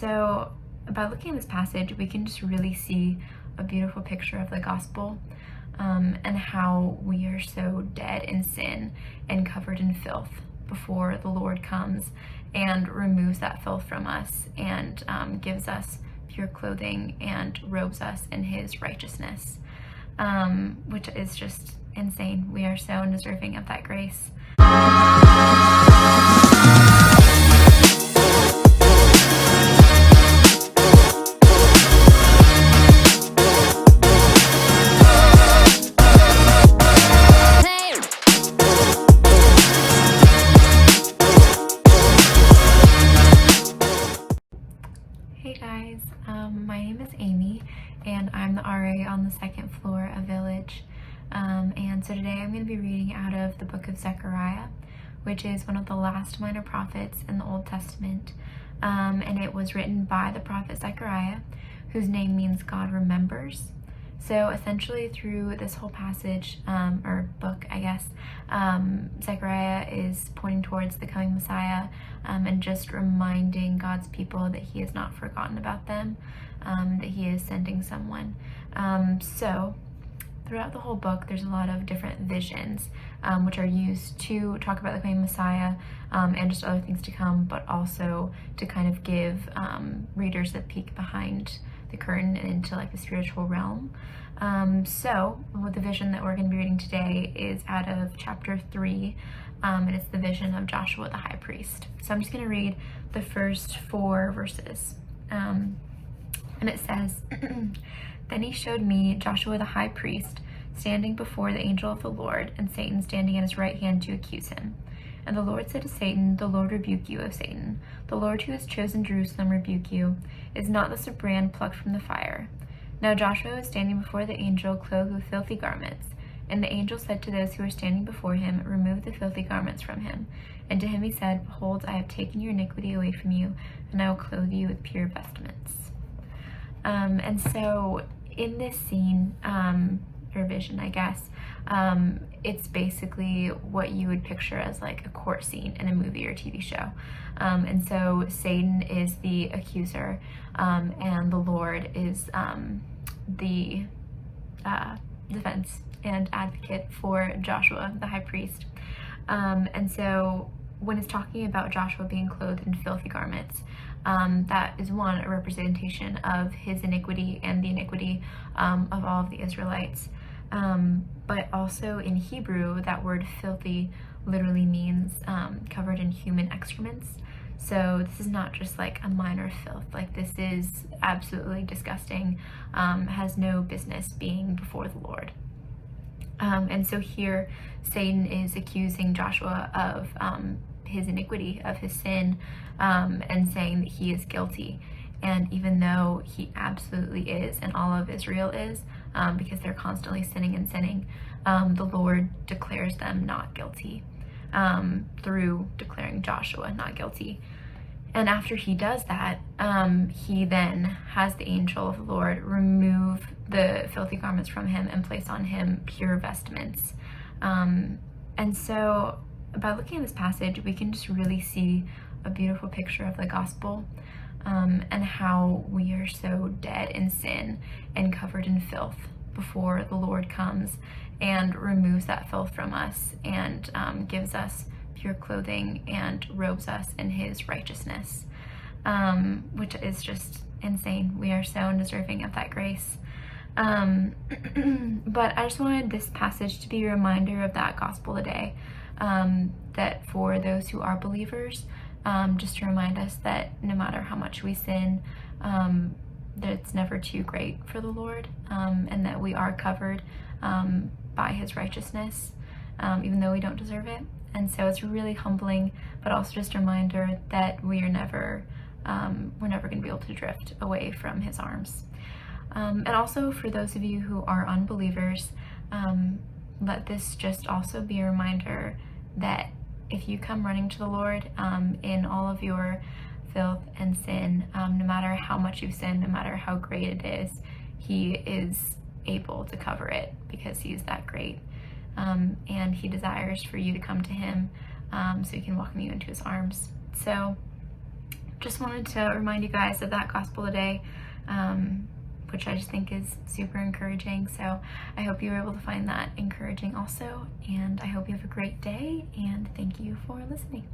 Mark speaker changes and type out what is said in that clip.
Speaker 1: So by looking at this passage, we can just really see a beautiful picture of the gospel, and how we are so dead in sin and covered in filth before the Lord comes and removes that filth from us and gives us pure clothing and robes us in his righteousness, which is just insane. We are so undeserving of that grace. Hey guys, my name is Amy and I'm the RA on the second floor of Village, and so today I'm going to be reading out of the book of Zechariah, which is one of the last minor prophets in the Old Testament, and it was written by the prophet Zechariah, whose name means God remembers. So essentially through this whole passage, or book, I guess, Zechariah is pointing towards the coming Messiah, and just reminding God's people that he has not forgotten about them, that he is sending someone. So throughout the whole book, there's a lot of different visions, which are used to talk about the coming Messiah, and just other things to come, but also to kind of give readers a peek behind the curtain and into like the spiritual realm. So the vision that we're going to be reading today is out of chapter 3, and it's the vision of Joshua the high priest. So I'm just going to read the first 4 verses, and it says, Then he showed me Joshua the high priest standing before the angel of the Lord, and Satan standing at his right hand to accuse him. And the Lord said to Satan, The Lord rebuke you, O Satan. The Lord who has chosen Jerusalem rebuke you. Is not this a brand plucked from the fire? Now Joshua was standing before the angel, clothed with filthy garments. And the angel said to those who were standing before him, Remove the filthy garments from him. And to him he said, Behold, I have taken your iniquity away from you, and I will clothe you with pure vestments. And so in this scene, or vision, I guess, it's basically what you would picture as like a court scene in a movie or TV show. And so Satan is the accuser, and the Lord is the defense and advocate for Joshua, the high priest. And so when it's talking about Joshua being clothed in filthy garments, that is a representation of his iniquity and the iniquity of all of the Israelites. But also in Hebrew, that word filthy literally means covered in human excrements. So this is not just like a minor filth, like this is absolutely disgusting, has no business being before the Lord. And so here Satan is accusing Joshua of his iniquity, of his sin, and saying that he is guilty. And even though he absolutely is, and all of Israel is, because they're constantly sinning and sinning, the Lord declares them not guilty, through declaring Joshua not guilty. And after he does that, he then has the angel of the Lord remove the filthy garments from him and place on him pure vestments. And so by looking at this passage, we can just really see a beautiful picture of the gospel, and how we are so dead in sin and covered in filth before the Lord comes and removes that filth from us and gives us pure clothing and robes us in his righteousness, which is just insane. We are so undeserving of that grace. But I just wanted this passage to be a reminder of that gospel today, that for those who are believers, just to remind us that no matter how much we sin, that it's never too great for the Lord, and that we are covered by his righteousness, even though we don't deserve it. And so it's really humbling, but also just a reminder that we are never, we're never going to be able to drift away from his arms. And also for those of you who are unbelievers, let this just also be a reminder that if you come running to the Lord in all of your filth and sin, no matter how much you've sinned, no matter how great it is, he is able to cover it because he's that great. And he desires for you to come to him, so he can welcome you into his arms. So just wanted to remind you guys of that gospel today, which I just think is super encouraging. So I hope you were able to find that encouraging also, and I hope you have a great day, and thank you for listening.